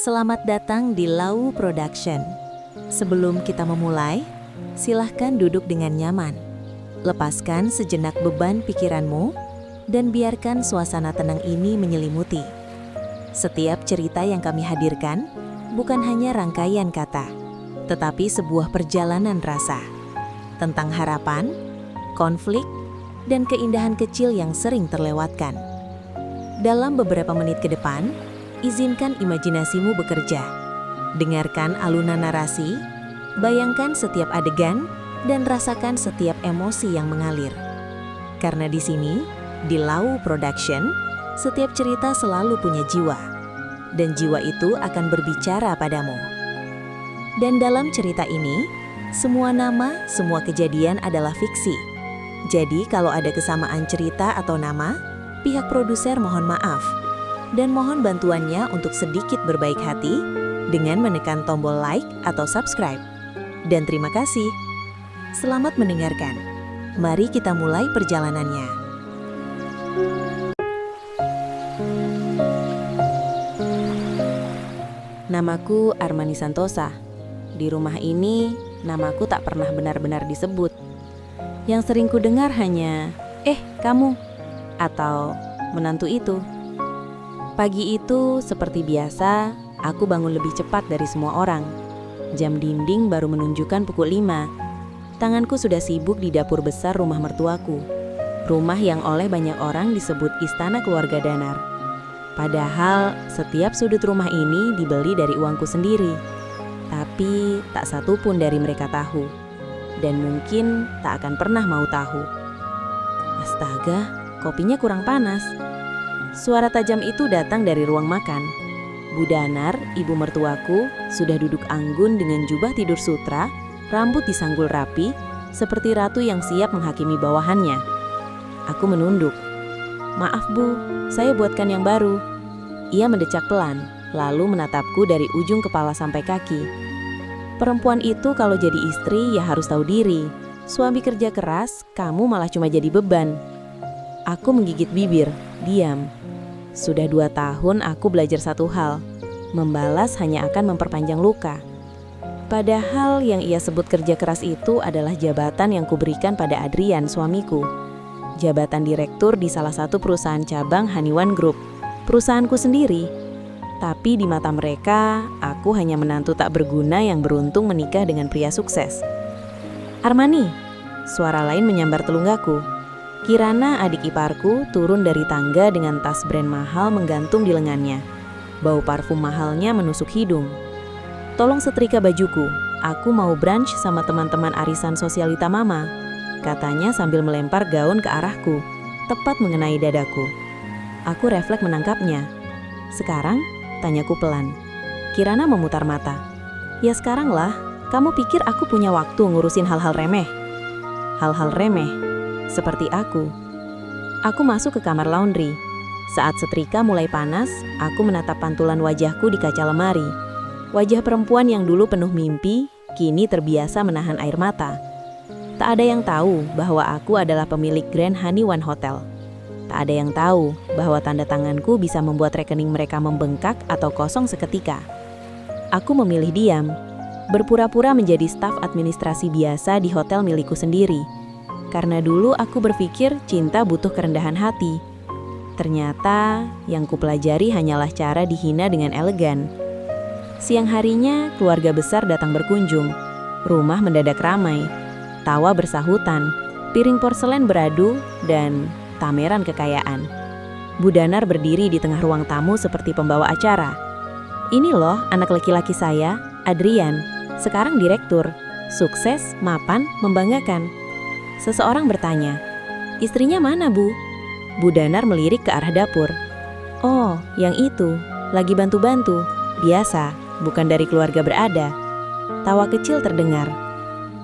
Selamat datang di Lau Production. Sebelum kita memulai, silahkan duduk dengan nyaman. Lepaskan sejenak beban pikiranmu dan biarkan suasana tenang ini menyelimuti. Setiap cerita yang kami hadirkan bukan hanya rangkaian kata, tetapi sebuah perjalanan rasa tentang harapan, konflik, dan keindahan kecil yang sering terlewatkan. Dalam beberapa menit ke depan, izinkan imajinasimu bekerja. Dengarkan alunan narasi, bayangkan setiap adegan, dan rasakan setiap emosi yang mengalir. Karena di sini, di Lau Production, setiap cerita selalu punya jiwa. Dan jiwa itu akan berbicara padamu. Dan dalam cerita ini, semua nama, semua kejadian adalah fiksi. Jadi kalau ada kesamaan cerita atau nama, pihak produser mohon maaf. Dan mohon bantuannya untuk sedikit berbaik hati dengan menekan tombol like atau subscribe. Dan terima kasih. Selamat mendengarkan. Mari kita mulai perjalanannya. Namaku Armani Santosa. Di rumah ini, namaku tak pernah benar-benar disebut. Yang sering ku dengar hanya, kamu, atau menantu itu. Pagi itu, seperti biasa, aku bangun lebih cepat dari semua orang. Jam dinding baru menunjukkan pukul 5. Tanganku sudah sibuk di dapur besar rumah mertuaku. Rumah yang oleh banyak orang disebut istana keluarga Danar. Padahal, setiap sudut rumah ini dibeli dari uangku sendiri. Tapi, tak satu pun dari mereka tahu. Dan mungkin tak akan pernah mau tahu. Astaga, kopinya kurang panas. Suara tajam itu datang dari ruang makan. Bu Danar, ibu mertuaku, sudah duduk anggun dengan jubah tidur sutra, rambut disanggul rapi, seperti ratu yang siap menghakimi bawahannya. Aku menunduk. "Maaf Bu, saya buatkan yang baru." Ia mendecak pelan, lalu menatapku dari ujung kepala sampai kaki. Perempuan itu kalau jadi istri ya harus tahu diri. Suami kerja keras, kamu malah cuma jadi beban. Aku menggigit bibir, diam. Sudah 2 tahun aku belajar satu hal, membalas hanya akan memperpanjang luka. Padahal yang ia sebut kerja keras itu adalah jabatan yang kuberikan pada Adrian, suamiku. Jabatan direktur di salah satu perusahaan cabang Haniwan Group, perusahaanku sendiri. Tapi di mata mereka, aku hanya menantu tak berguna yang beruntung menikah dengan pria sukses. "Armani," suara lain menyambar telunggaku. Kirana, adik iparku, turun dari tangga dengan tas brand mahal menggantung di lengannya. Bau parfum mahalnya menusuk hidung. "Tolong setrika bajuku, aku mau brunch sama teman-teman arisan sosialita mama," katanya sambil melempar gaun ke arahku, tepat mengenai dadaku. Aku refleks menangkapnya. "Sekarang?" tanyaku pelan. Kirana memutar mata. "Ya sekarang lah, kamu pikir aku punya waktu ngurusin hal-hal remeh?" Hal-hal remeh? Seperti aku. Aku masuk ke kamar laundry. Saat setrika mulai panas, aku menatap pantulan wajahku di kaca lemari. Wajah perempuan yang dulu penuh mimpi, kini terbiasa menahan air mata. Tak ada yang tahu bahwa aku adalah pemilik Grand Haniwan Hotel. Tak ada yang tahu bahwa tanda tanganku bisa membuat rekening mereka membengkak atau kosong seketika. Aku memilih diam, berpura-pura menjadi staf administrasi biasa di hotel milikku sendiri. Karena dulu aku berpikir cinta butuh kerendahan hati. Ternyata yang kupelajari hanyalah cara dihina dengan elegan. Siang harinya keluarga besar datang berkunjung. Rumah mendadak ramai. Tawa bersahutan, piring porselen beradu, dan pameran kekayaan. Bu Danar berdiri di tengah ruang tamu seperti pembawa acara. "Ini loh anak laki-laki saya, Adrian. Sekarang direktur. Sukses, mapan, membanggakan." Seseorang bertanya, "Istrinya mana, Bu?" Bu Danar melirik ke arah dapur. "Oh, yang itu. Lagi bantu-bantu. Biasa, bukan dari keluarga berada." Tawa kecil terdengar.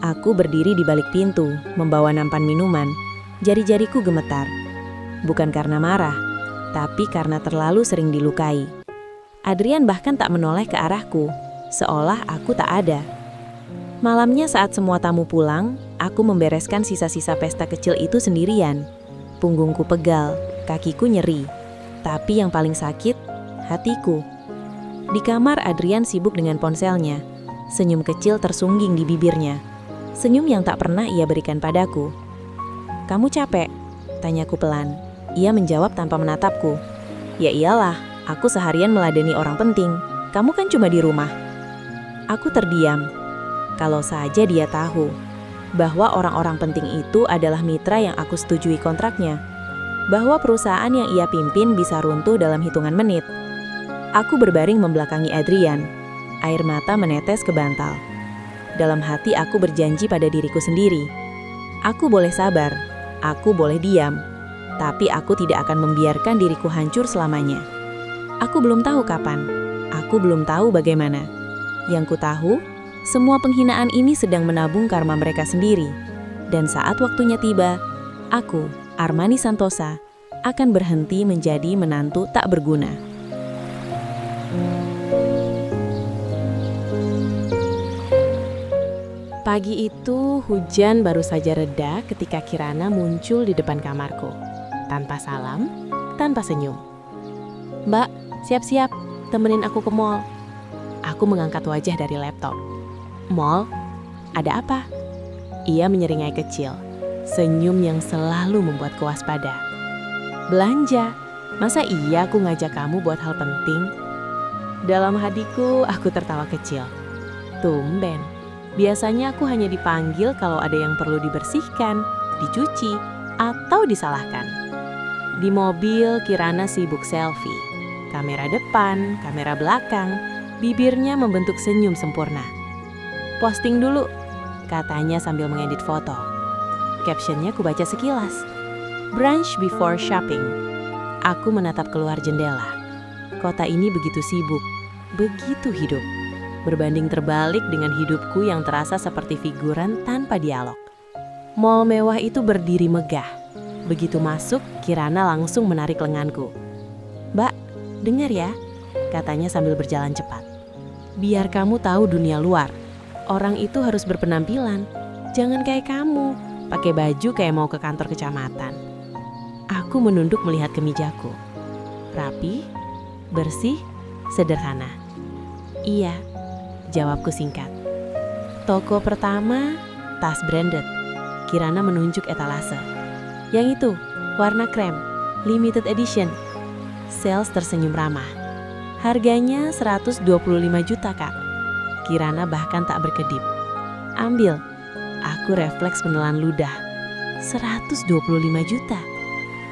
Aku berdiri di balik pintu, membawa nampan minuman. Jari-jariku gemetar. Bukan karena marah, tapi karena terlalu sering dilukai. Adrian bahkan tak menoleh ke arahku, seolah aku tak ada. Malamnya saat semua tamu pulang, aku membereskan sisa-sisa pesta kecil itu sendirian. Punggungku pegal, kakiku nyeri. Tapi yang paling sakit, hatiku. Di kamar, Adrian sibuk dengan ponselnya. Senyum kecil tersungging di bibirnya. Senyum yang tak pernah ia berikan padaku. "Kamu capek?" tanyaku pelan. Ia menjawab tanpa menatapku. "Ya iyalah, aku seharian meladeni orang penting. Kamu kan cuma di rumah." Aku terdiam. Kalau saja dia tahu bahwa orang-orang penting itu adalah mitra yang aku setujui kontraknya. Bahwa perusahaan yang ia pimpin bisa runtuh dalam hitungan menit. Aku berbaring membelakangi Adrian. Air mata menetes ke bantal. Dalam hati aku berjanji pada diriku sendiri. Aku boleh sabar, aku boleh diam, tapi aku tidak akan membiarkan diriku hancur selamanya. Aku belum tahu kapan, aku belum tahu bagaimana. Yang ku tahu, semua penghinaan ini sedang menabung karma mereka sendiri. Dan saat waktunya tiba, aku, Armani Santosa, akan berhenti menjadi menantu tak berguna. Pagi itu hujan baru saja reda ketika Kirana muncul di depan kamarku. Tanpa salam, tanpa senyum. "Mbak, siap-siap, temenin aku ke mall." Aku mengangkat wajah dari laptop. "Mall? Ada apa?" Ia menyeringai kecil, senyum yang selalu membuatku waspada. "Belanja, masa iya aku ngajak kamu buat hal penting?" Dalam hatiku, aku tertawa kecil. Tumben. Biasanya aku hanya dipanggil kalau ada yang perlu dibersihkan, dicuci, atau disalahkan. Di mobil, Kirana sibuk selfie. Kamera depan, kamera belakang, bibirnya membentuk senyum sempurna. "Posting dulu," katanya sambil mengedit foto. Captionnya kubaca sekilas. "Brunch before shopping." Aku menatap keluar jendela. Kota ini begitu sibuk, begitu hidup. Berbanding terbalik dengan hidupku yang terasa seperti figuran tanpa dialog. Mall mewah itu berdiri megah. Begitu masuk, Kirana langsung menarik lenganku. "Mbak, dengar ya," katanya sambil berjalan cepat. "Biar kamu tahu dunia luar. Orang itu harus berpenampilan. Jangan kayak kamu, pakai baju kayak mau ke kantor kecamatan." Aku menunduk melihat kemejaku. Rapi, bersih, sederhana. "Iya," jawabku singkat. Toko pertama, tas branded. Kirana menunjuk etalase. "Yang itu, warna krem, limited edition." Sales tersenyum ramah. "Harganya 125 juta, Kak." Kirana bahkan tak berkedip. "Ambil." Aku refleks menelan ludah. 125 juta.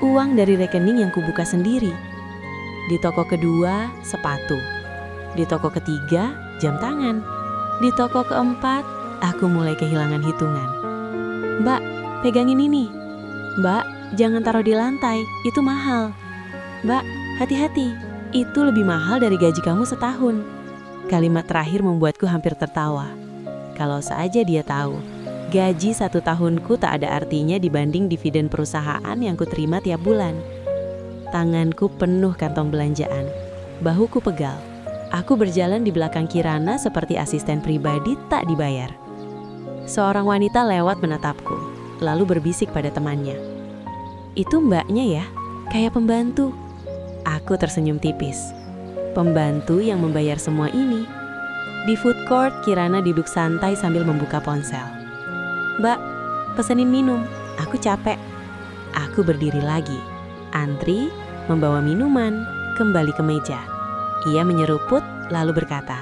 Uang dari rekening yang kubuka sendiri. Di toko kedua, sepatu. Di toko ketiga, jam tangan. Di toko keempat, aku mulai kehilangan hitungan. "Mbak, pegangin ini." "Mbak, jangan taruh di lantai, itu mahal." "Mbak, hati-hati, itu lebih mahal dari gaji kamu setahun." Kalimat terakhir membuatku hampir tertawa. Kalau saja dia tahu, gaji 1 tahunku tak ada artinya dibanding dividen perusahaan yang kuterima tiap bulan. Tanganku penuh kantong belanjaan, bahuku pegal. Aku berjalan di belakang Kirana seperti asisten pribadi tak dibayar. Seorang wanita lewat menatapku, lalu berbisik pada temannya. "Itu mbaknya ya, kayak pembantu." Aku tersenyum tipis. Pembantu yang membayar semua ini. Di food court, Kirana duduk santai sambil membuka ponsel. "Mbak, pesenin minum, aku capek." Aku berdiri lagi, antri, membawa minuman, kembali ke meja. Ia menyeruput lalu berkata,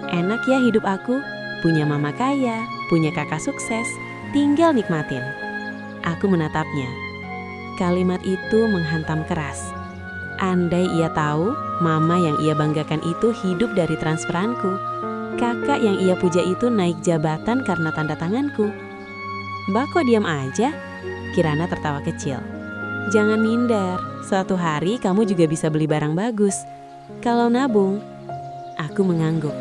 "Enak ya hidup aku, punya mama kaya, punya kakak sukses, tinggal nikmatin." Aku menatapnya. Kalimat itu menghantam keras. Andai ia tahu, mama yang ia banggakan itu hidup dari transferanku, kakak yang ia puja itu naik jabatan karena tanda tanganku. "Mbak kok diam aja?" Kirana tertawa kecil. "Jangan minder, suatu hari kamu juga bisa beli barang bagus. Kalau nabung." Aku mengangguk.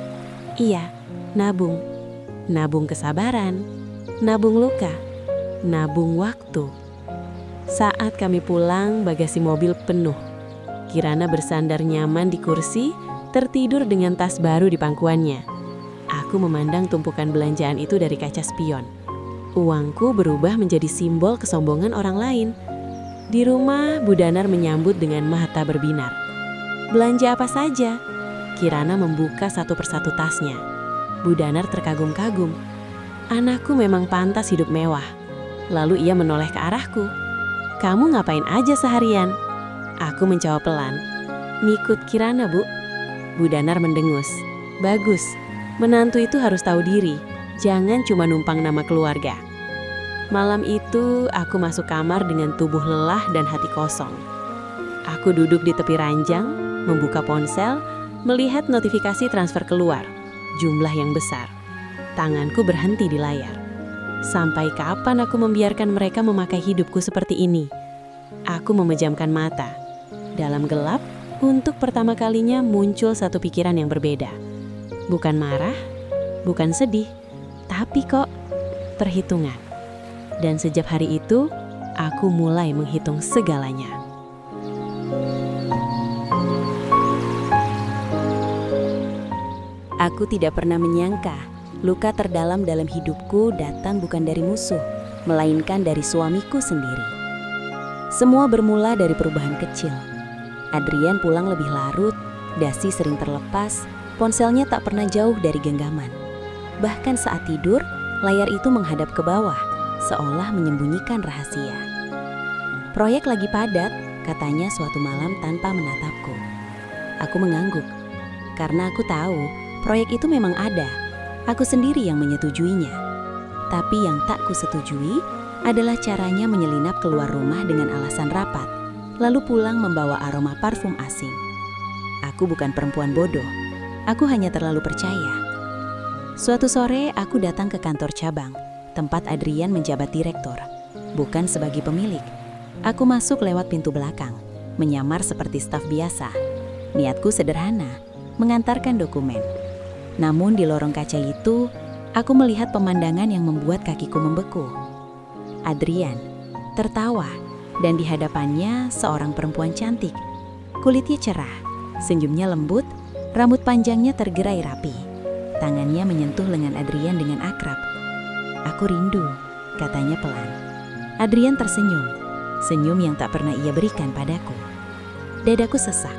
"Iya, nabung. Nabung kesabaran, nabung luka, nabung waktu." Saat kami pulang, bagasi mobil penuh. Kirana bersandar nyaman di kursi, tertidur dengan tas baru di pangkuannya. Aku memandang tumpukan belanjaan itu dari kaca spion. Uangku berubah menjadi simbol kesombongan orang lain. Di rumah, Bu Danar menyambut dengan mata berbinar. "Belanja apa saja?" Kirana membuka satu persatu tasnya. Bu Danar terkagum-kagum. Anakku memang pantas hidup mewah. Lalu ia menoleh ke arahku. Kamu ngapain aja seharian? Aku menjawab pelan. Ngikut Kirana, Bu. Bu Danar mendengus. Bagus, menantu itu harus tahu diri. Jangan cuma numpang nama keluarga. Malam itu aku masuk kamar dengan tubuh lelah dan hati kosong. Aku duduk di tepi ranjang, membuka ponsel, melihat notifikasi transfer keluar. Jumlah yang besar. Tanganku berhenti di layar. Sampai kapan aku membiarkan mereka memakai hidupku seperti ini? Aku memejamkan mata. Dalam gelap, untuk pertama kalinya muncul satu pikiran yang berbeda. Bukan marah, bukan sedih, tapi kok perhitungan. Dan sejak hari itu, aku mulai menghitung segalanya. Aku tidak pernah menyangka luka terdalam dalam hidupku datang bukan dari musuh, melainkan dari suamiku sendiri. Semua bermula dari perubahan kecil. Adrian pulang lebih larut, dasi sering terlepas, ponselnya tak pernah jauh dari genggaman. Bahkan saat tidur, layar itu menghadap ke bawah, seolah menyembunyikan rahasia. Proyek lagi padat, katanya suatu malam tanpa menatapku. Aku mengangguk, karena aku tahu proyek itu memang ada. Aku sendiri yang menyetujuinya. Tapi yang tak kusetujui adalah caranya menyelinap keluar rumah dengan alasan rapat, lalu pulang membawa aroma parfum asing. Aku bukan perempuan bodoh, aku hanya terlalu percaya. Suatu sore aku datang ke kantor cabang, tempat Adrian menjabat direktur. Bukan sebagai pemilik. Aku masuk lewat pintu belakang, menyamar seperti staf biasa. Niatku sederhana, mengantarkan dokumen. Namun di lorong kaca itu, aku melihat pemandangan yang membuat kakiku membeku. Adrian tertawa, dan di hadapannya seorang perempuan cantik. Kulitnya cerah, senyumnya lembut, rambut panjangnya tergerai rapi. Tangannya menyentuh lengan Adrian dengan akrab. Aku rindu, katanya pelan. Adrian tersenyum, senyum yang tak pernah ia berikan padaku. Dadaku sesak,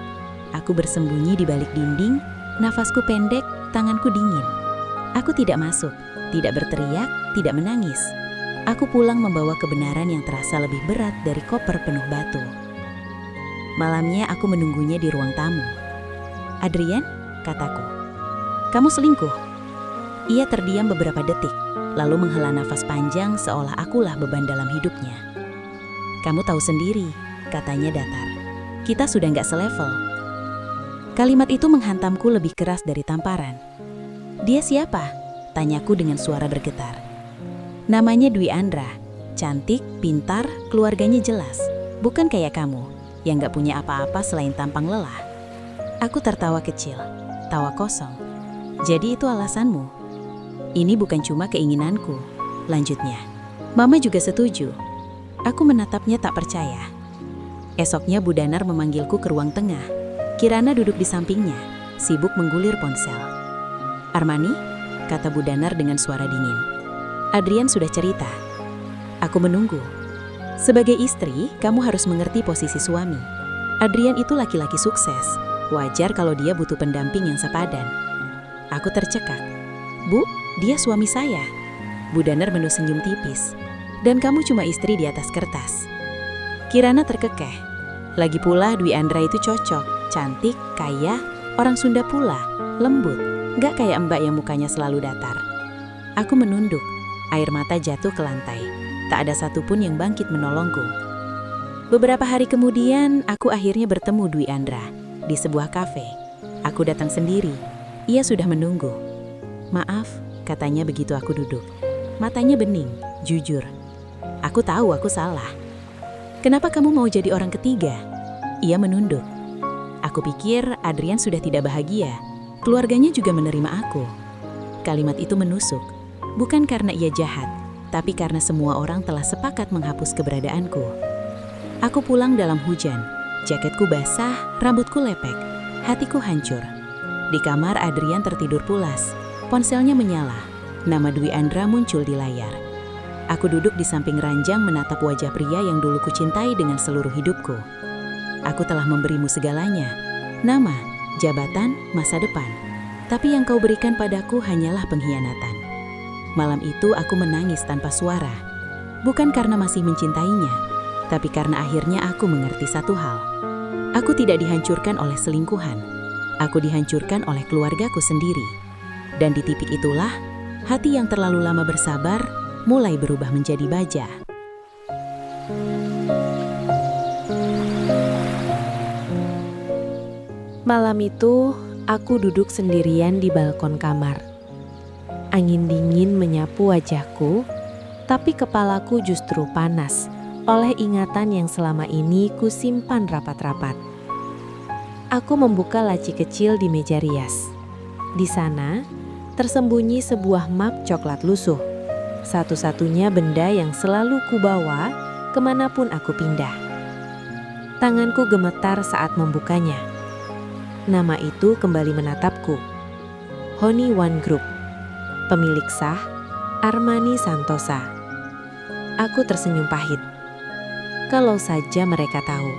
aku bersembunyi di balik dinding, nafasku pendek, tanganku dingin. Aku tidak masuk, tidak berteriak, tidak menangis. Aku pulang membawa kebenaran yang terasa lebih berat dari koper penuh batu. Malamnya aku menunggunya di ruang tamu. Adrian, kataku, kamu selingkuh? Ia terdiam beberapa detik, lalu menghela nafas panjang seolah akulah beban dalam hidupnya. Kamu tahu sendiri, katanya datar. Kita sudah nggak selevel. Kalimat itu menghantamku lebih keras dari tamparan. Dia siapa? Tanyaku dengan suara bergetar. Namanya Dwi Andra, cantik, pintar, keluarganya jelas. Bukan kayak kamu, yang gak punya apa-apa selain tampang lelah. Aku tertawa kecil, tawa kosong. Jadi itu alasanmu? Ini bukan cuma keinginanku, lanjutnya. Mama juga setuju. Aku menatapnya tak percaya. Esoknya Bu Danar memanggilku ke ruang tengah. Kirana duduk di sampingnya, sibuk menggulir ponsel. Armani, kata Bu Danar dengan suara dingin. Adrian sudah cerita. Aku menunggu. Sebagai istri, kamu harus mengerti posisi suami. Adrian itu laki-laki sukses. Wajar kalau dia butuh pendamping yang sepadan. Aku tercekak. Bu, dia suami saya. Bu Danar menus senyum tipis. Dan kamu cuma istri di atas kertas. Kirana terkekeh. Lagi pula Dwi Andra itu cocok. Cantik, kaya, orang Sunda pula, lembut. Gak kayak mbak yang mukanya selalu datar. Aku menunduk. Air mata jatuh ke lantai. Tak ada satupun yang bangkit menolongku. Beberapa hari kemudian, aku akhirnya bertemu Dwi Andra di sebuah kafe. Aku datang sendiri. Ia sudah menunggu. Maaf, katanya begitu aku duduk. Matanya bening, jujur. Aku tahu aku salah. Kenapa kamu mau jadi orang ketiga? Ia menunduk. Aku pikir Adrian sudah tidak bahagia. Keluarganya juga menerima aku. Kalimat itu menusuk. Bukan karena ia jahat, tapi karena semua orang telah sepakat menghapus keberadaanku. Aku pulang dalam hujan. Jaketku basah, rambutku lepek. Hatiku hancur. Di kamar Adrian tertidur pulas. Ponselnya menyala. Nama Dwi Andra muncul di layar. Aku duduk di samping ranjang menatap wajah pria yang dulu kucintai dengan seluruh hidupku. Aku telah memberimu segalanya. Nama, jabatan, masa depan. Tapi yang kau berikan padaku hanyalah pengkhianatan. Malam itu aku menangis tanpa suara. Bukan karena masih mencintainya, tapi karena akhirnya aku mengerti satu hal. Aku tidak dihancurkan oleh selingkuhan. Aku dihancurkan oleh keluargaku sendiri. Dan di titik itulah, hati yang terlalu lama bersabar mulai berubah menjadi baja. Malam itu, aku duduk sendirian di balkon kamar. Angin dingin menyapu wajahku, tapi kepalaku justru panas oleh ingatan yang selama ini kusimpan rapat-rapat. Aku membuka laci kecil di meja rias. Di sana, tersembunyi sebuah map coklat lusuh. Satu-satunya benda yang selalu kubawa kemanapun aku pindah. Tanganku gemetar saat membukanya. Nama itu kembali menatapku. Honey One Group. Pemilik sah, Armani Santosa. Aku tersenyum pahit. Kalau saja mereka tahu.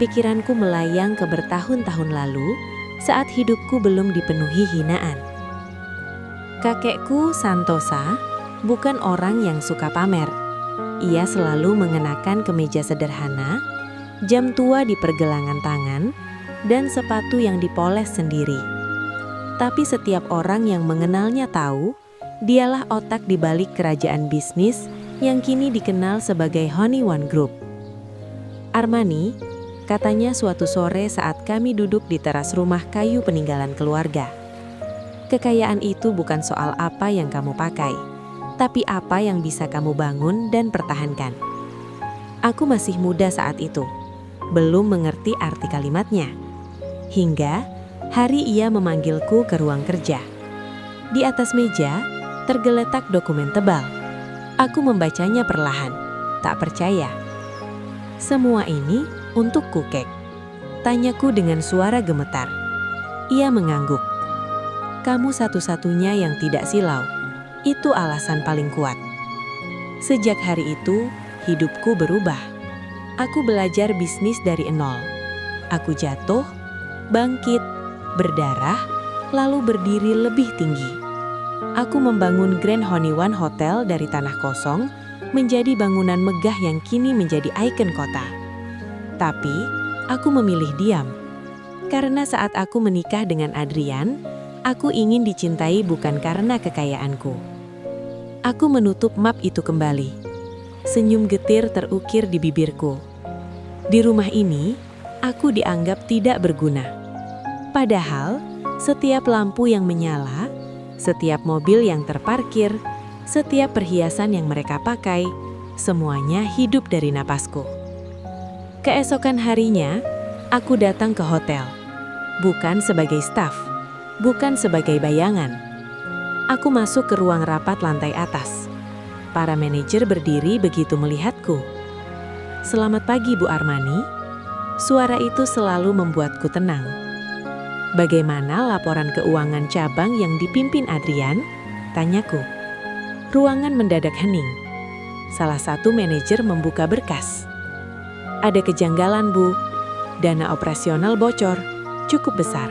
Pikiranku melayang ke bertahun-tahun lalu saat hidupku belum dipenuhi hinaan. Kakekku Santosa bukan orang yang suka pamer. Ia selalu mengenakan kemeja sederhana, jam tua di pergelangan tangan, dan sepatu yang dipoles sendiri. Tapi setiap orang yang mengenalnya tahu, dialah otak di balik kerajaan bisnis yang kini dikenal sebagai Honey One Group. Armani, katanya suatu sore saat kami duduk di teras rumah kayu peninggalan keluarga. Kekayaan itu bukan soal apa yang kamu pakai, tapi apa yang bisa kamu bangun dan pertahankan. Aku masih muda saat itu, belum mengerti arti kalimatnya. Hingga hari ia memanggilku ke ruang kerja. Di atas meja tergeletak dokumen tebal. Aku membacanya perlahan, tak percaya. Semua ini untukku, Kek. Tanyaku dengan suara gemetar. Ia mengangguk. Kamu satu-satunya yang tidak silau. Itu alasan paling kuat. Sejak hari itu, hidupku berubah. Aku belajar bisnis dari nol. Aku jatuh, bangkit, berdarah, lalu berdiri lebih tinggi. Aku membangun Grand Honey One Hotel dari tanah kosong menjadi bangunan megah yang kini menjadi ikon kota. Tapi, aku memilih diam. Karena saat aku menikah dengan Adrian, aku ingin dicintai bukan karena kekayaanku. Aku menutup map itu kembali. Senyum getir terukir di bibirku. Di rumah ini, aku dianggap tidak berguna. Padahal, setiap lampu yang menyala, setiap mobil yang terparkir, setiap perhiasan yang mereka pakai, semuanya hidup dari napasku. Keesokan harinya, aku datang ke hotel. Bukan sebagai staf, bukan sebagai bayangan. Aku masuk ke ruang rapat lantai atas. Para manajer berdiri begitu melihatku. "Selamat pagi, Bu Armani." Suara itu selalu membuatku tenang. "Bagaimana laporan keuangan cabang yang dipimpin Adrian?" tanyaku. Ruangan mendadak hening. Salah satu manajer membuka berkas. "Ada kejanggalan, Bu. Dana operasional bocor, cukup besar."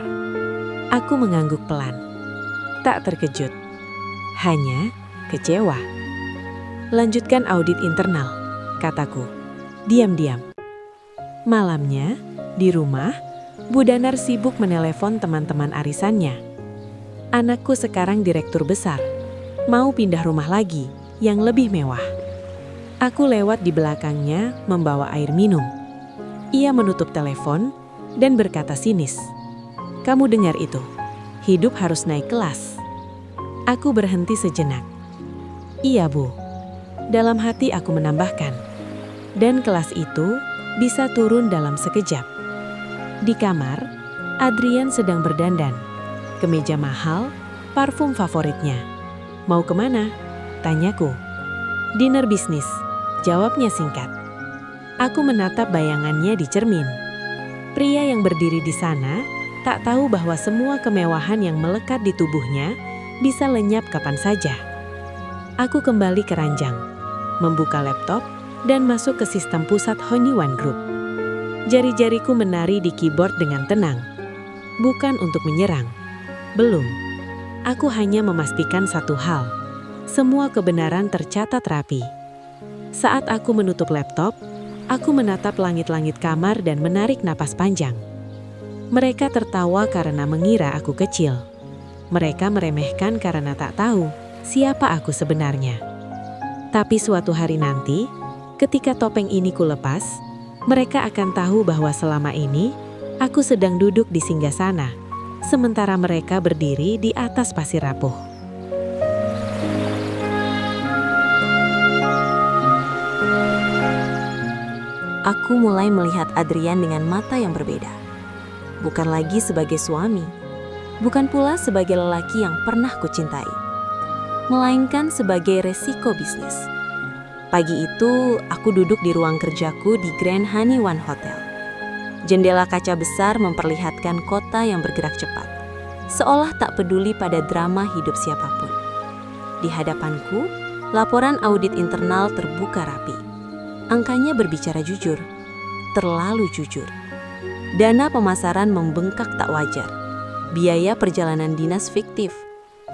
Aku mengangguk pelan. Tak terkejut, hanya kecewa. "Lanjutkan audit internal," kataku. Diam-diam. Malamnya, di rumah, Bu Danar sibuk menelepon teman-teman arisannya. "Anakku sekarang direktur besar, mau pindah rumah lagi, yang lebih mewah." Aku lewat di belakangnya membawa air minum. Ia menutup telepon dan berkata sinis, "Kamu dengar itu? Hidup harus naik kelas." Aku berhenti sejenak. "Iya, Bu." Dalam hati aku menambahkan, "Dan kelas itu bisa turun dalam sekejap." Di kamar, Adrian sedang berdandan. Kemeja mahal, parfum favoritnya. "Mau kemana?" tanyaku. "Dinner bisnis," jawabnya singkat. Aku menatap bayangannya di cermin. Pria yang berdiri di sana tak tahu bahwa semua kemewahan yang melekat di tubuhnya bisa lenyap kapan saja. Aku kembali ke ranjang, membuka laptop, dan masuk ke sistem pusat Honey One Group. Jari-jariku menari di keyboard dengan tenang. bukan untuk menyerang. Belum. Aku hanya memastikan satu hal. Semua kebenaran tercatat rapi. Saat aku menutup laptop, aku menatap langit-langit kamar dan menarik napas panjang. Mereka tertawa karena mengira aku kecil. Mereka meremehkan karena tak tahu siapa aku sebenarnya. Tapi suatu hari nanti, ketika topeng ini kulepas, mereka akan tahu bahwa selama ini aku sedang duduk di singgasana, sementara mereka berdiri di atas pasir rapuh. Aku mulai melihat Adrian dengan mata yang berbeda. Bukan lagi sebagai suami, bukan pula sebagai lelaki yang pernah kucintai, melainkan sebagai resiko bisnis. Pagi itu, aku duduk di ruang kerjaku di Grand Haniwan Hotel. Jendela kaca besar memperlihatkan kota yang bergerak cepat, seolah tak peduli pada drama hidup siapapun. Di hadapanku, laporan audit internal terbuka rapi. Angkanya berbicara jujur, terlalu jujur. Dana pemasaran membengkak tak wajar. Biaya perjalanan dinas fiktif.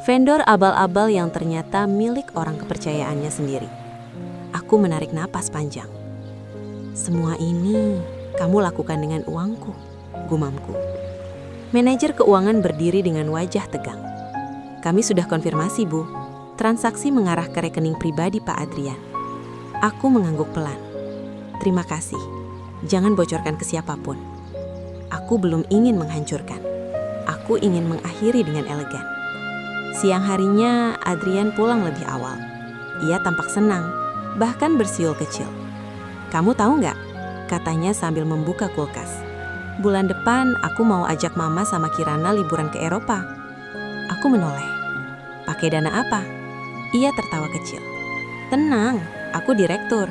Vendor abal-abal yang ternyata milik orang kepercayaannya sendiri. Aku menarik napas panjang. Semua ini kamu lakukan dengan uangku, gumamku. Manajer keuangan berdiri dengan wajah tegang. Kami sudah konfirmasi, Bu. Transaksi mengarah ke rekening pribadi Pak Adrian. Aku mengangguk pelan. Terima kasih. Jangan bocorkan ke siapapun. Aku belum ingin menghancurkan. Aku ingin mengakhiri dengan elegan. Siang harinya, Adrian pulang lebih awal. Ia tampak senang, bahkan bersiul kecil. Kamu tahu nggak? Katanya sambil membuka kulkas. Bulan depan aku mau ajak Mama sama Kirana liburan ke Eropa. Aku menoleh. Pakai dana apa? Ia tertawa kecil. Tenang, aku direktur.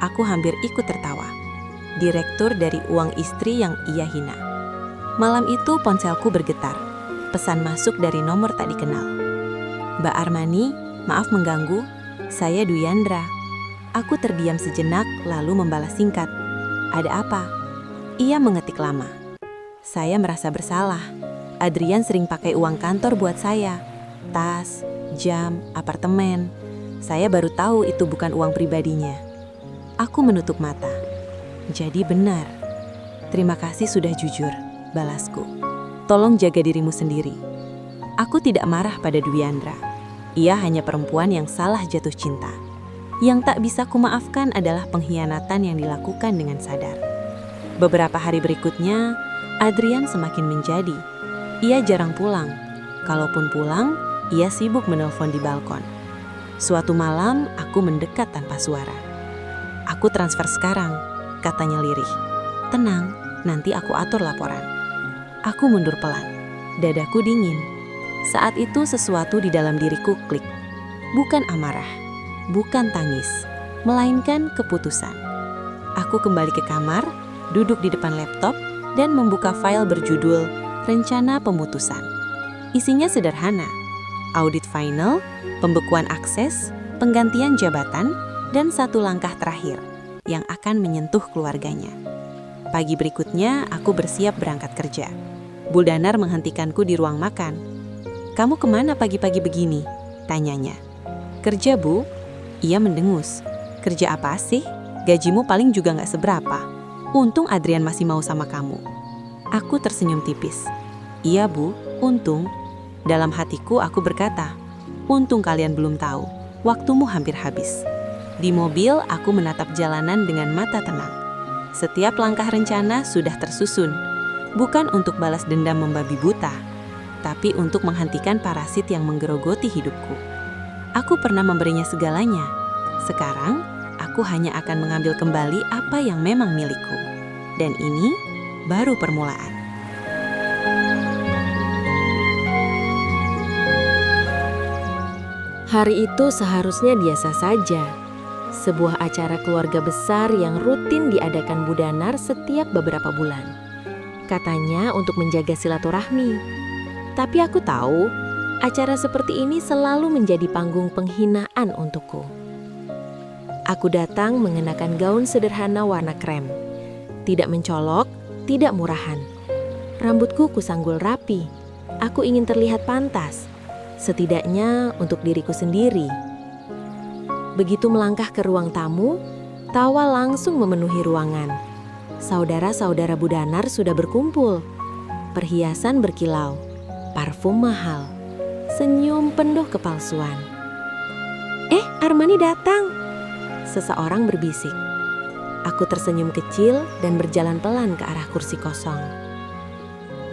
Aku hampir ikut tertawa. Direktur dari uang istri yang ia hina. Malam itu ponselku bergetar. Pesan masuk dari nomor tak dikenal. Mbak Armani, maaf mengganggu. Saya Duyandra. Aku terdiam sejenak lalu membalas singkat. Ada apa? Ia mengetik lama. Saya merasa bersalah. Adrian sering pakai uang kantor buat saya. Tas, jam, apartemen. Saya baru tahu itu bukan uang pribadinya. Aku menutup mata. Jadi benar. Terima kasih sudah jujur, balasku. Tolong jaga dirimu sendiri. Aku tidak marah pada Duyandra. Ia hanya perempuan yang salah jatuh cinta. Yang tak bisa kumaafkan adalah pengkhianatan yang dilakukan dengan sadar. Beberapa hari berikutnya, Adrian semakin menjadi. Ia jarang pulang. Kalaupun pulang, ia sibuk menelpon di balkon. Suatu malam, aku mendekat tanpa suara. Aku transfer sekarang, katanya lirih. Tenang, nanti aku atur laporan. Aku mundur pelan. Dadaku dingin. Saat itu sesuatu di dalam diriku klik. Bukan amarah, bukan tangis, melainkan keputusan. Aku kembali ke kamar, duduk di depan laptop, dan membuka file berjudul Rencana Pemutusan. Isinya sederhana. Audit final, pembekuan akses, penggantian jabatan, dan satu langkah terakhir yang akan menyentuh keluarganya. Pagi berikutnya, aku bersiap berangkat kerja. Buldanar menghentikanku di ruang makan. Kamu kemana pagi-pagi begini? Tanyanya. Kerja, Bu. Ia mendengus. Kerja apa sih? Gajimu paling juga nggak seberapa. Untung Adrian masih mau sama kamu. Aku tersenyum tipis. Iya, Bu, untung. Dalam hatiku aku berkata, untung kalian belum tahu. Waktumu hampir habis. Di mobil, aku menatap jalanan dengan mata tenang. Setiap langkah rencana sudah tersusun. Bukan untuk balas dendam membabi buta, tapi untuk menghentikan parasit yang menggerogoti hidupku. Aku pernah memberinya segalanya. Sekarang, aku hanya akan mengambil kembali apa yang memang milikku. Dan ini baru permulaan. Hari itu seharusnya biasa saja. Sebuah acara keluarga besar yang rutin diadakan Bu Danar setiap beberapa bulan. Katanya untuk menjaga silaturahmi. Tapi aku tahu, acara seperti ini selalu menjadi panggung penghinaan untukku. Aku datang mengenakan gaun sederhana warna krem. Tidak mencolok, tidak murahan. Rambutku kusanggul rapi. Aku ingin terlihat pantas, setidaknya untuk diriku sendiri. Begitu melangkah ke ruang tamu, tawa langsung memenuhi ruangan. Saudara-saudara Budanar sudah berkumpul. Perhiasan berkilau, parfum mahal, senyum penuh kepalsuan. Armani datang!" Seseorang berbisik. Aku tersenyum kecil dan berjalan pelan ke arah kursi kosong.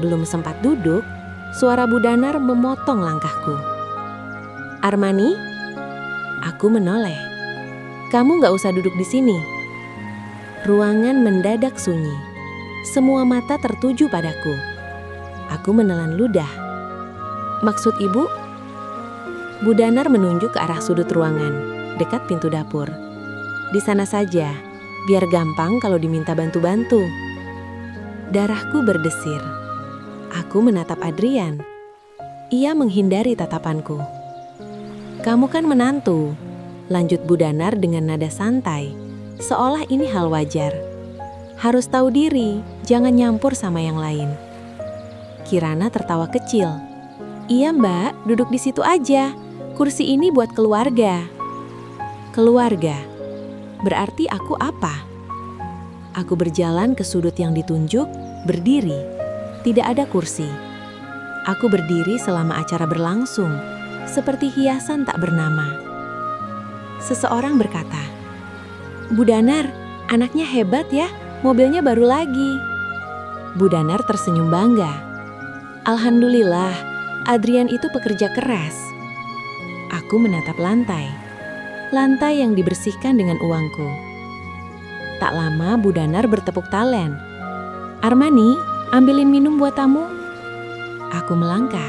Belum sempat duduk, suara Budanar memotong langkahku. "Armani?" Aku menoleh. "Kamu gak usah duduk di sini." Ruangan mendadak sunyi. Semua mata tertuju padaku. Aku menelan ludah. "Maksud ibu?" Budanar menunjuk ke arah sudut ruangan, dekat pintu dapur. "Di sana saja, biar gampang kalau diminta bantu-bantu." Darahku berdesir. Aku menatap Adrian. Ia menghindari tatapanku. "Kamu kan menantu," lanjut Budanar dengan nada santai, seolah ini hal wajar. "Harus tahu diri, jangan nyampur sama yang lain." Kirana tertawa kecil. "Iya Mbak, duduk di situ aja. Kursi ini buat keluarga." Keluarga? Berarti aku apa? Aku berjalan ke sudut yang ditunjuk, berdiri. Tidak ada kursi. Aku berdiri selama acara berlangsung, seperti hiasan tak bernama. Seseorang berkata, "Budanar, anaknya hebat ya, mobilnya baru lagi." Budanar tersenyum bangga. "Alhamdulillah, Adrian itu pekerja keras." Aku menatap lantai yang dibersihkan dengan uangku. Tak lama Budanar bertepuk tangan. "Armani, ambilin minum buat tamu." Aku melangkah.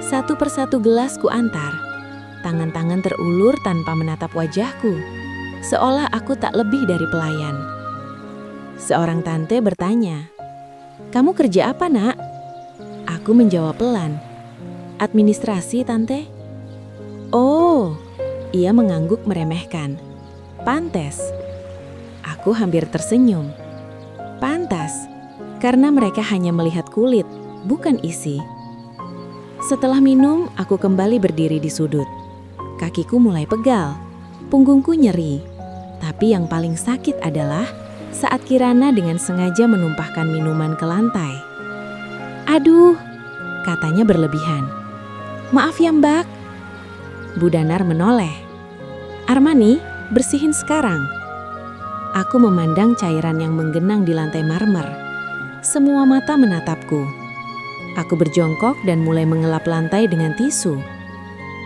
Satu persatu gelas ku antar. Tangan-tangan terulur tanpa menatap wajahku, seolah aku tak lebih dari pelayan. Seorang tante bertanya, "Kamu kerja apa, Nak?" Aku menjawab pelan, "Administrasi, Tante." "Oh," ia mengangguk meremehkan. "Pantes." Aku hampir tersenyum. Pantas, karena mereka hanya melihat kulit, bukan isi. Setelah minum, aku kembali berdiri di sudut. Kakiku mulai pegal, punggungku nyeri. Tapi yang paling sakit adalah saat Kirana dengan sengaja menumpahkan minuman ke lantai. "Aduh," katanya berlebihan. "Maaf ya Mbak." Budanar menoleh. "Armani, bersihin sekarang." Aku memandang cairan yang menggenang di lantai marmer. Semua mata menatapku. Aku berjongkok dan mulai mengelap lantai dengan tisu.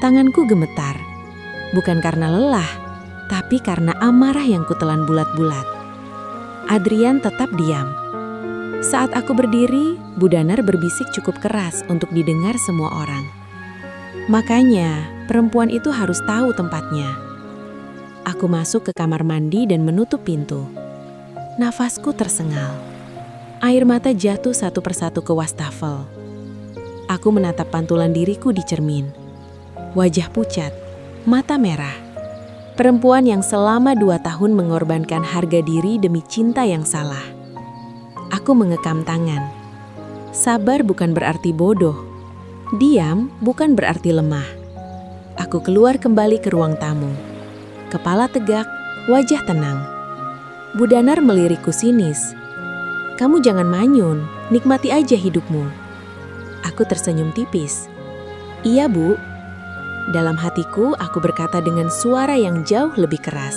Tanganku gemetar. Bukan karena lelah, tapi karena amarah yang kutelan bulat-bulat. Adrian tetap diam. Saat aku berdiri, Budanar berbisik cukup keras untuk didengar semua orang. Makanya, perempuan itu harus tahu tempatnya. Aku masuk ke kamar mandi dan menutup pintu. Nafasku tersengal. Air mata jatuh satu persatu ke wastafel. Aku menatap pantulan diriku di cermin. Wajah pucat, mata merah. Perempuan yang selama 2 tahun mengorbankan harga diri demi cinta yang salah. Aku mengekam tangan. Sabar bukan berarti bodoh. Diam bukan berarti lemah. Aku keluar kembali ke ruang tamu. Kepala tegak, wajah tenang. Budanar melirikku sinis. "Kamu jangan manyun, nikmati aja hidupmu." Aku tersenyum tipis. "Iya, Bu." Dalam hatiku, aku berkata dengan suara yang jauh lebih keras.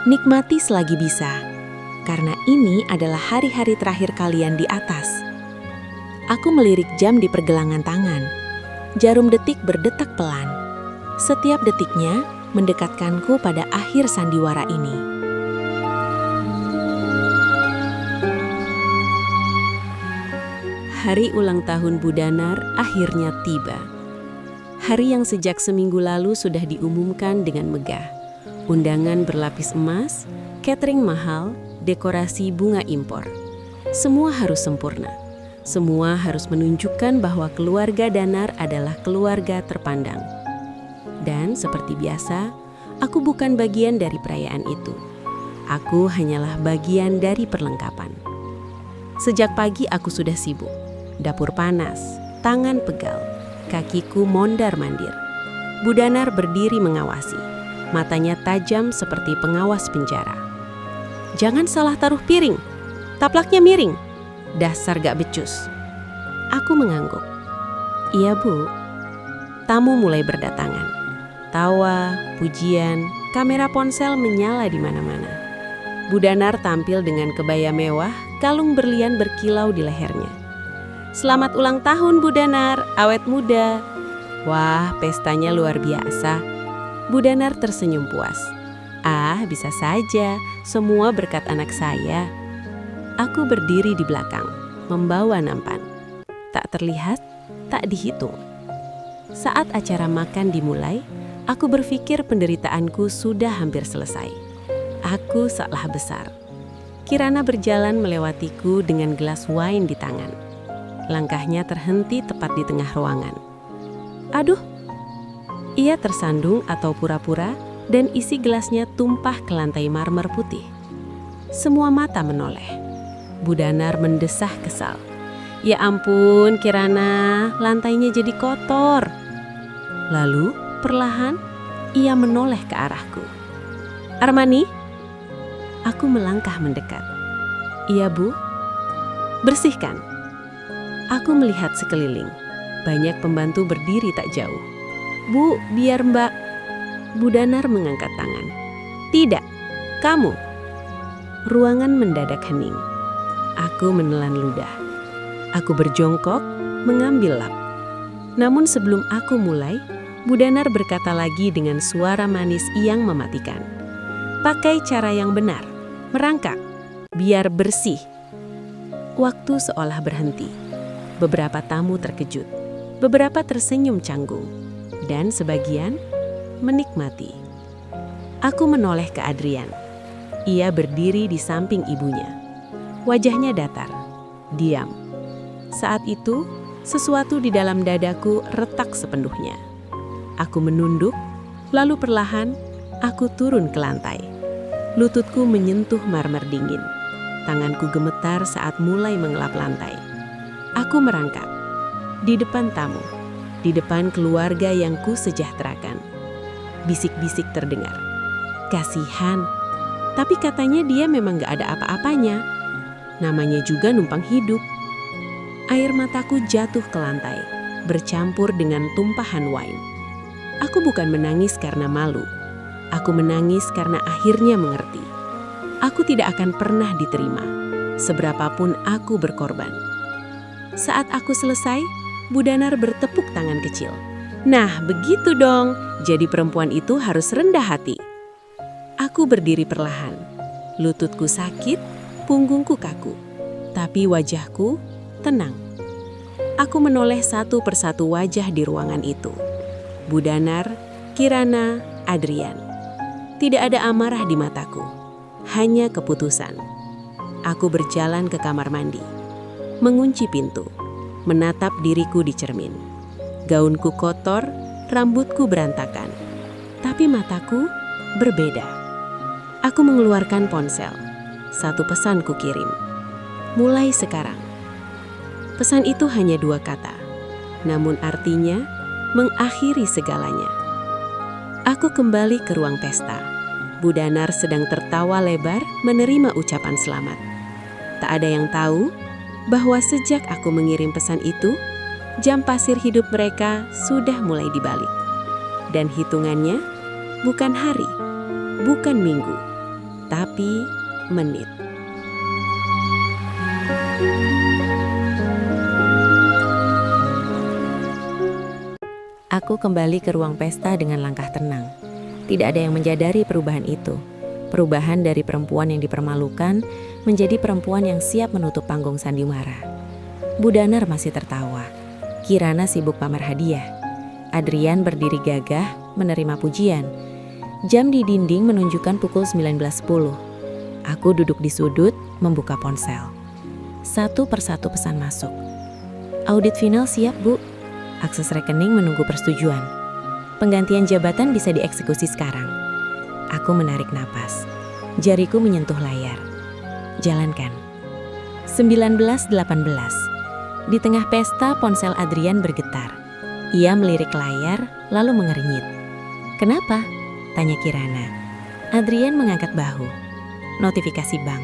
"Nikmati selagi bisa, karena ini adalah hari-hari terakhir kalian di atas." Aku melirik jam di pergelangan tangan. Jarum detik berdetak pelan. Setiap detiknya mendekatkanku pada akhir sandiwara ini. Hari ulang tahun Budanar akhirnya tiba. Hari yang sejak seminggu lalu sudah diumumkan dengan megah. Undangan berlapis emas, catering mahal, dekorasi bunga impor. Semua harus sempurna. Semua harus menunjukkan bahwa keluarga Danar adalah keluarga terpandang. Dan seperti biasa, aku bukan bagian dari perayaan itu. Aku hanyalah bagian dari perlengkapan. Sejak pagi aku sudah sibuk. Dapur panas, tangan pegal, kakiku mondar-mandir. Bu Danar berdiri mengawasi, matanya tajam seperti pengawas penjara. "Jangan salah taruh piring, taplaknya miring. Dasar gak becus." Aku mengangguk. "Iya, Bu." Tamu mulai berdatangan. Tawa, pujian, kamera ponsel menyala di mana-mana. Bu Danar tampil dengan kebaya mewah, kalung berlian berkilau di lehernya. "Selamat ulang tahun, Bu Danar, awet muda." Wah, pestanya luar biasa. Bu Danar tersenyum puas. "Ah, bisa saja, semua berkat anak saya." Aku berdiri di belakang, membawa nampan. Tak terlihat, tak dihitung. Saat acara makan dimulai, aku berpikir penderitaanku sudah hampir selesai. Aku salah besar. Kirana berjalan melewatiku dengan gelas wine di tangan. Langkahnya terhenti tepat di tengah ruangan. "Aduh!" Ia tersandung atau pura-pura dan isi gelasnya tumpah ke lantai marmer putih. Semua mata menoleh. Bu Danar mendesah kesal. "Ya ampun, Kirana, lantainya jadi kotor." Lalu, perlahan, ia menoleh ke arahku. "Armani?" Aku melangkah mendekat. "Iya, Bu." "Bersihkan." Aku melihat sekeliling. Banyak pembantu berdiri tak jauh. "Bu, biar Mbak." Bu Danar mengangkat tangan. "Tidak, kamu." Ruangan mendadak hening. Aku menelan ludah. Aku berjongkok, mengambil lap. Namun sebelum aku mulai, Bu Danar berkata lagi dengan suara manis yang mematikan. "Pakai cara yang benar, merangkak, biar bersih." Waktu seolah berhenti. Beberapa tamu terkejut, beberapa tersenyum canggung, dan sebagian menikmati. Aku menoleh ke Adrian. Ia berdiri di samping ibunya. Wajahnya datar, diam. Saat itu, sesuatu di dalam dadaku retak sepenuhnya. Aku menunduk, lalu perlahan aku turun ke lantai. Lututku menyentuh marmer dingin. Tanganku gemetar saat mulai mengelap lantai. Aku merangkak. Di depan tamu, di depan keluarga yang kusejahterakan. Bisik-bisik terdengar. "Kasihan, tapi katanya dia memang gak ada apa-apanya. Namanya juga numpang hidup." Air mataku jatuh ke lantai, bercampur dengan tumpahan wine. Aku bukan menangis karena malu. Aku menangis karena akhirnya mengerti. Aku tidak akan pernah diterima, seberapapun aku berkorban. Saat aku selesai, Bu Danar bertepuk tangan kecil. "Nah, begitu dong. Jadi perempuan itu harus rendah hati." Aku berdiri perlahan. Lututku sakit, punggungku kaku. Tapi wajahku tenang. Aku menoleh satu persatu wajah di ruangan itu. Bu Danar, Kirana, Adrian. Tidak ada amarah di mataku. Hanya keputusan. Aku berjalan ke kamar mandi. Mengunci pintu. Menatap diriku di cermin. Gaunku kotor, rambutku berantakan. Tapi mataku berbeda. Aku mengeluarkan ponsel. Satu pesan ku kirim. "Mulai sekarang." Pesan itu hanya 2 kata. Namun artinya mengakhiri segalanya. Aku kembali ke ruang pesta. Bu Danar sedang tertawa lebar menerima ucapan selamat. Tak ada yang tahu bahwa sejak aku mengirim pesan itu, jam pasir hidup mereka sudah mulai dibalik. Dan hitungannya bukan hari, bukan minggu, tapi menit. Aku kembali ke ruang pesta dengan langkah tenang. Tidak ada yang menyadari perubahan itu. Perubahan dari perempuan yang dipermalukan menjadi perempuan yang siap menutup panggung sandiwara. Bu Danar masih tertawa. Kirana sibuk pamer hadiah. Adrian berdiri gagah menerima pujian. Jam di dinding menunjukkan pukul 19.10. Aku duduk di sudut, membuka ponsel. Satu persatu pesan masuk. "Audit final siap, Bu. Akses rekening menunggu persetujuan. Penggantian jabatan bisa dieksekusi sekarang." Aku menarik napas. Jariku menyentuh layar. Jalankan. 19.18. Di tengah pesta, ponsel Adrian bergetar. Ia melirik layar, lalu mengernyit. "Kenapa?" tanya Kirana. Adrian mengangkat bahu. Notifikasi bank.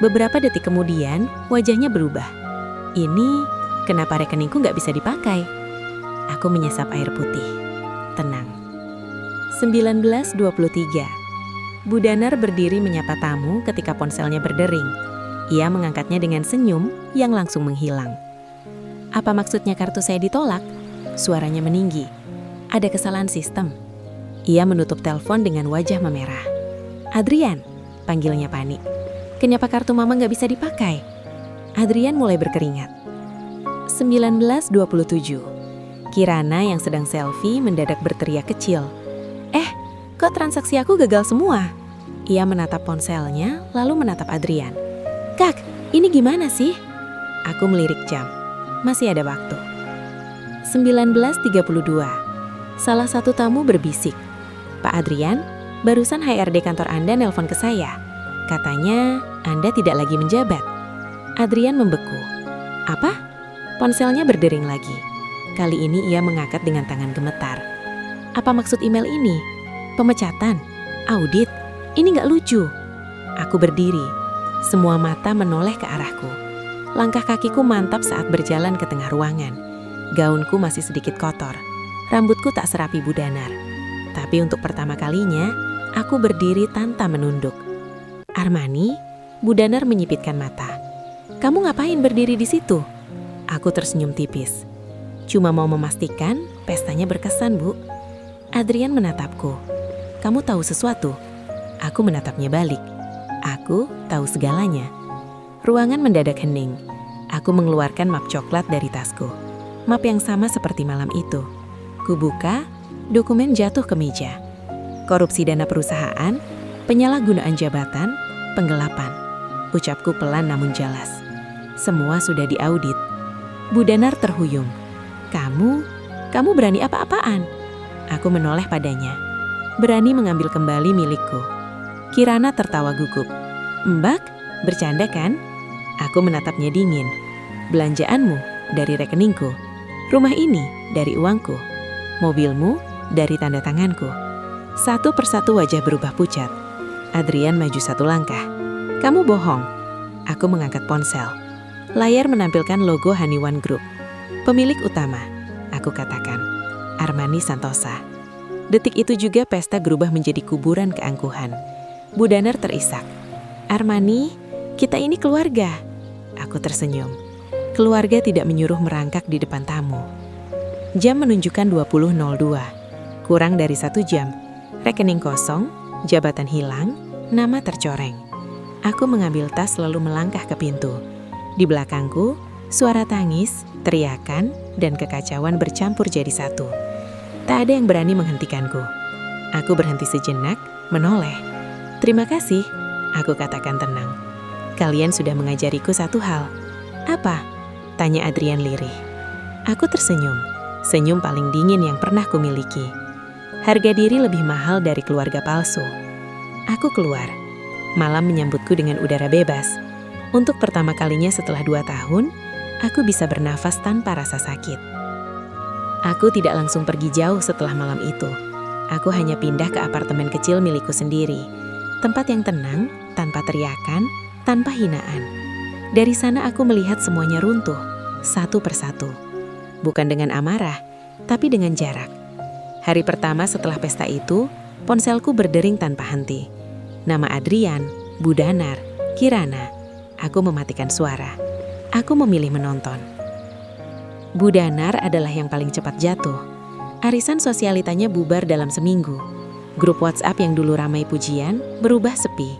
Beberapa detik kemudian, wajahnya berubah. "Ini, kenapa rekeningku nggak bisa dipakai?" Aku menyesap air putih. Tenang. 19.23. Bu Danar berdiri menyapa tamu ketika ponselnya berdering. Ia mengangkatnya dengan senyum yang langsung menghilang. "Apa maksudnya kartu saya ditolak?" Suaranya meninggi. "Ada kesalahan sistem." Ia menutup telepon dengan wajah memerah. "Adrian," panggilnya panik. "Kenapa kartu mama nggak bisa dipakai?" Adrian mulai berkeringat. 19.27. Kirana yang sedang selfie mendadak berteriak kecil. Kok transaksi aku gagal semua?" Ia menatap ponselnya, lalu menatap Adrian. "Kak, ini gimana sih?" Aku melirik jam. Masih ada waktu. 19.32. Salah satu tamu berbisik. "Pak Adrian, barusan HRD kantor Anda nelpon ke saya. Katanya Anda tidak lagi menjabat." Adrian membeku. "Apa?" Ponselnya berdering lagi. Kali ini ia mengangkat dengan tangan gemetar. "Apa maksud email ini? Pemecatan? Audit? Ini nggak lucu." Aku berdiri. Semua mata menoleh ke arahku. Langkah kakiku mantap saat berjalan ke tengah ruangan. Gaunku masih sedikit kotor. Rambutku tak serapi Bu Danar. Tapi untuk pertama kalinya, aku berdiri tanpa menunduk. "Armani?" Bu Danar menyipitkan mata. "Kamu ngapain berdiri di situ?" Aku tersenyum tipis. "Cuma mau memastikan pestanya berkesan, Bu." Adrian menatapku. "Kamu tahu sesuatu?" Aku menatapnya balik. "Aku tahu segalanya." Ruangan mendadak hening. Aku mengeluarkan map coklat dari tasku. Map yang sama seperti malam itu. Kubuka, dokumen jatuh ke meja. Korupsi dana perusahaan, penyalahgunaan jabatan, penggelapan. Ucapku pelan namun jelas. Semua sudah diaudit. Bu Danar terhuyung. Kamu berani apa-apaan?" Aku menoleh padanya. "Berani mengambil kembali milikku." Kirana tertawa gugup. "Mbak, bercanda kan?" Aku menatapnya dingin. "Belanjaanmu dari rekeningku. Rumah ini dari uangku. Mobilmu dari tanda tanganku." Satu persatu wajah berubah pucat. Adrian maju satu langkah. "Kamu bohong." Aku mengangkat ponsel. Layar menampilkan logo Honeyone Group. "Pemilik utama," aku katakan. "Armani Santosa." Detik itu juga pesta berubah menjadi kuburan keangkuhan. Bu Danar terisak. "Armani, kita ini keluarga." Aku tersenyum. Keluarga tidak menyuruh merangkak di depan tamu. Jam menunjukkan 20.02. Kurang dari 1 jam. Rekening kosong, jabatan hilang, nama tercoreng. Aku mengambil tas lalu melangkah ke pintu. Di belakangku, suara tangis, teriakan, dan kekacauan bercampur jadi satu. Tak ada yang berani menghentikanku. Aku berhenti sejenak, menoleh. "Terima kasih," aku katakan tenang. "Kalian sudah mengajariku satu hal." "Apa?" tanya Adrian lirih. Aku tersenyum. Senyum paling dingin yang pernah kumiliki. Harga diri lebih mahal dari keluarga palsu. Aku keluar. Malam menyambutku dengan udara bebas. Untuk pertama kalinya setelah 2 tahun, aku bisa bernafas tanpa rasa sakit. Aku tidak langsung pergi jauh setelah malam itu. Aku hanya pindah ke apartemen kecil milikku sendiri. Tempat yang tenang, tanpa teriakan, tanpa hinaan. Dari sana aku melihat semuanya runtuh, satu persatu. Bukan dengan amarah, tapi dengan jarak. Hari pertama setelah pesta itu, ponselku berdering tanpa henti. Nama Adrian, Bu Danar, Kirana. Aku mematikan suara. Aku memilih menonton. Bu Danar adalah yang paling cepat jatuh. Arisan sosialitanya bubar dalam seminggu. Grup WhatsApp yang dulu ramai pujian berubah sepi.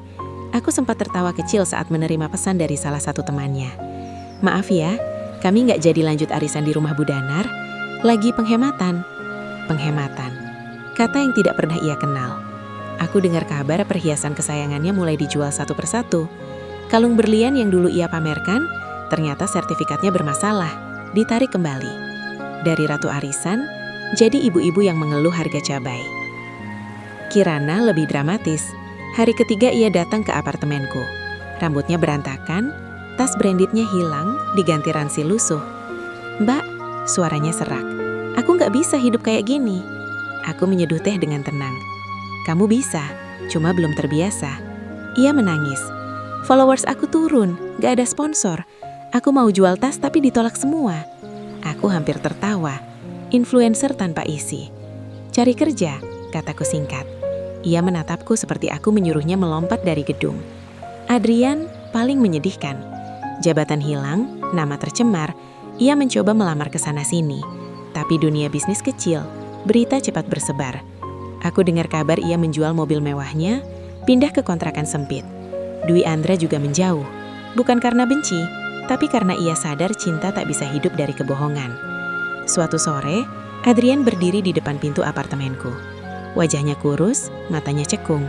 Aku sempat tertawa kecil saat menerima pesan dari salah satu temannya. "Maaf ya, kami nggak jadi lanjut arisan di rumah Bu Danar. Lagi penghematan." Penghematan. Kata yang tidak pernah ia kenal. Aku dengar kabar perhiasan kesayangannya mulai dijual satu persatu. Kalung berlian yang dulu ia pamerkan, ternyata sertifikatnya bermasalah, ditarik kembali. Dari ratu arisan, jadi ibu-ibu yang mengeluh harga cabai. Kirana lebih dramatis. Hari ketiga ia datang ke apartemenku. Rambutnya berantakan, Tas brandednya hilang, diganti ransi lusuh. "Mbak," suaranya serak. "Aku nggak bisa hidup kayak gini." Aku menyeduh teh dengan tenang. "Kamu bisa, cuma belum terbiasa." Ia menangis. "Followers aku turun, nggak ada sponsor. Aku mau jual tas tapi ditolak semua." Aku hampir tertawa. Influencer tanpa isi. "Cari kerja," kataku singkat. Ia menatapku seperti aku menyuruhnya melompat dari gedung. Adrian paling menyedihkan. Jabatan hilang, nama tercemar, ia mencoba melamar ke sana-sini. Tapi dunia bisnis kecil, berita cepat bersebar. Aku dengar kabar ia menjual mobil mewahnya, pindah ke kontrakan sempit. Dwi Andra juga menjauh. Bukan karena benci, tapi karena ia sadar cinta tak bisa hidup dari kebohongan. Suatu sore, Adrian berdiri di depan pintu apartemenku. Wajahnya kurus, matanya cekung.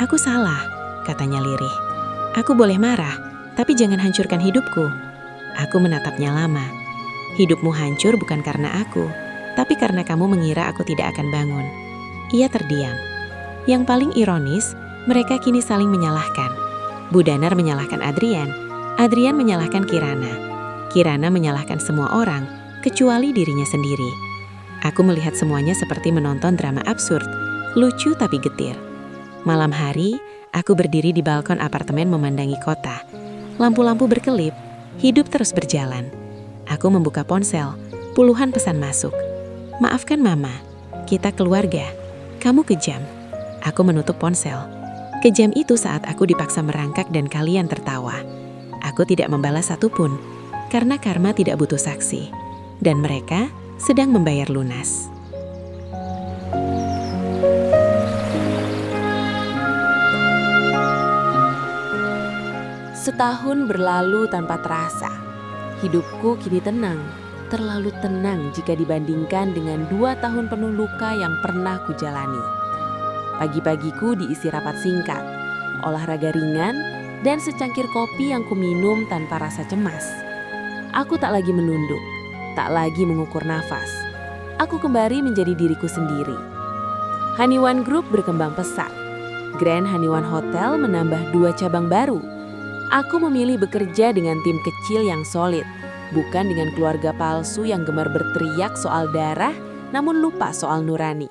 "Aku salah," katanya lirih. "Aku boleh marah, tapi jangan hancurkan hidupku." Aku menatapnya lama. "Hidupmu hancur bukan karena aku, tapi karena kamu mengira aku tidak akan bangun." Ia terdiam. Yang paling ironis, mereka kini saling menyalahkan. Bu Danar menyalahkan Adrian, Adrian menyalahkan Kirana. Kirana menyalahkan semua orang, kecuali dirinya sendiri. Aku melihat semuanya seperti menonton drama absurd, lucu tapi getir. Malam hari, aku berdiri di balkon apartemen memandangi kota. Lampu-lampu berkelip, hidup terus berjalan. Aku membuka ponsel, puluhan pesan masuk. "Maafkan Mama, kita keluarga. Kamu kejam." Aku menutup ponsel. Kejam itu saat aku dipaksa merangkak dan kalian tertawa. Aku tidak membalas satupun, karena karma tidak butuh saksi. Dan mereka sedang membayar lunas. Setahun berlalu tanpa terasa. Hidupku kini tenang, terlalu tenang jika dibandingkan dengan 2 tahun penuh luka yang pernah kujalani. Pagi-pagiku diisi rapat singkat, olahraga ringan, dan secangkir kopi yang kuminum tanpa rasa cemas. Aku tak lagi menunduk, tak lagi mengukur nafas. Aku kembali menjadi diriku sendiri. Haniwan Group berkembang pesat. Grand Haniwan Hotel menambah 2 cabang baru. Aku memilih bekerja dengan tim kecil yang solid, bukan dengan keluarga palsu yang gemar berteriak soal darah namun lupa soal nurani.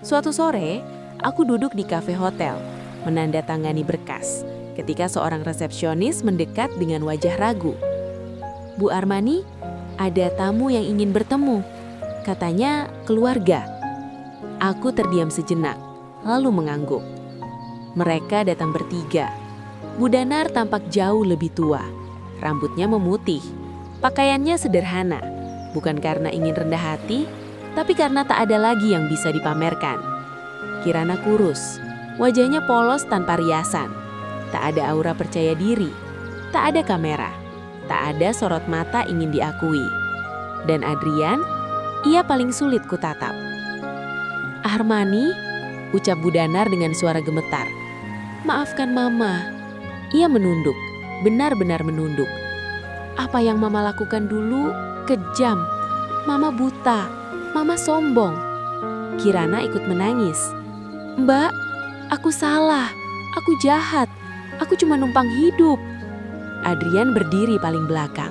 Suatu sore, aku duduk di kafe hotel, menandatangani berkas, ketika seorang resepsionis mendekat dengan wajah ragu. "Bu Armani, ada tamu yang ingin bertemu. Katanya keluarga." Aku terdiam sejenak, lalu mengangguk. Mereka datang bertiga. Bu Danar tampak jauh lebih tua. Rambutnya memutih. Pakaiannya sederhana, bukan karena ingin rendah hati, tapi karena tak ada lagi yang bisa dipamerkan. Kirana kurus, wajahnya polos tanpa riasan. Tak ada aura percaya diri, tak ada kamera, tak ada sorot mata ingin diakui. Dan Adrian, ia paling sulit kutatap. "Armani," ucap Bu Danar dengan suara gemetar. "Maafkan Mama." Ia menunduk, benar-benar menunduk. Apa yang Mama lakukan dulu kejam. Mama buta, Mama sombong. Kirana ikut menangis. "Mbak, aku salah, aku jahat, aku cuma numpang hidup." Adrian berdiri paling belakang.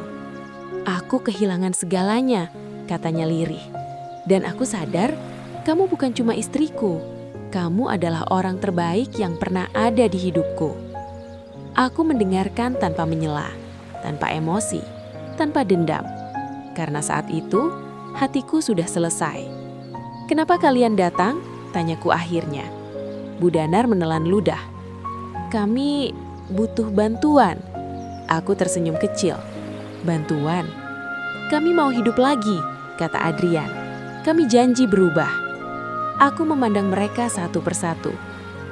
"Aku kehilangan segalanya," katanya lirih. "Dan aku sadar, kamu bukan cuma istriku. Kamu adalah orang terbaik yang pernah ada di hidupku." Aku mendengarkan tanpa menyela, tanpa emosi, tanpa dendam. Karena saat itu, hatiku sudah selesai. "Kenapa kalian datang?" tanyaku akhirnya. Bu Danar menelan ludah. "Kami butuh bantuan." Aku tersenyum kecil. "Bantuan? Kami mau hidup lagi," kata Adrian. "Kami janji berubah." Aku memandang mereka satu persatu.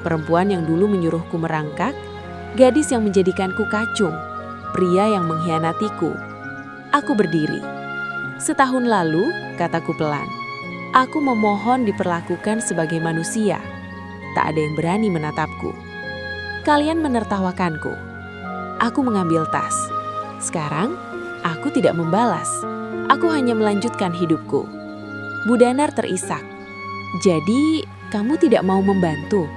Perempuan yang dulu menyuruhku merangkak, gadis yang menjadikanku kacung, pria yang mengkhianatiku. Aku berdiri. "Setahun lalu," kataku pelan, "aku memohon diperlakukan sebagai manusia." Tak ada yang berani menatapku. Kalian menertawakanku. Aku mengambil tas. Sekarang, aku tidak membalas. Aku hanya melanjutkan hidupku. Bu Danar terisak. "Jadi, kamu tidak mau membantu?"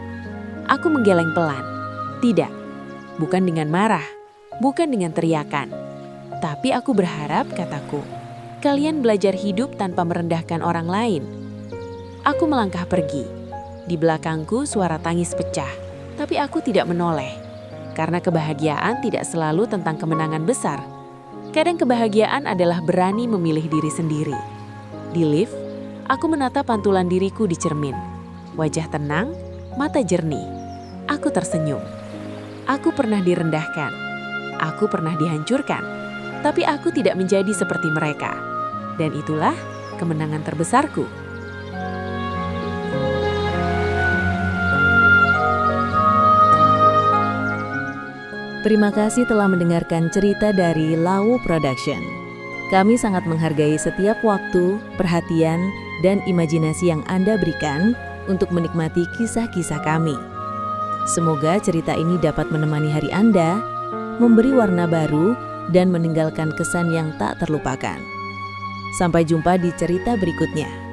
Aku menggeleng pelan. "Tidak. Bukan dengan marah, bukan dengan teriakan. Tapi aku berharap, kataku, kalian belajar hidup tanpa merendahkan orang lain. Aku melangkah pergi. Di belakangku suara tangis pecah, tapi aku tidak menoleh. Karena kebahagiaan tidak selalu tentang kemenangan besar. Kadang kebahagiaan adalah berani memilih diri sendiri. Di lift, aku menatap pantulan diriku di cermin. Wajah tenang, mata jernih. Aku tersenyum. Aku pernah direndahkan. Aku pernah dihancurkan. Tapi aku tidak menjadi seperti mereka. Dan itulah kemenangan terbesarku. Terima kasih telah mendengarkan cerita dari Lawu Production. Kami sangat menghargai setiap waktu, perhatian, dan imajinasi yang Anda berikan untuk menikmati kisah-kisah kami. Semoga cerita ini dapat menemani hari Anda, memberi warna baru, dan meninggalkan kesan yang tak terlupakan. Sampai jumpa di cerita berikutnya.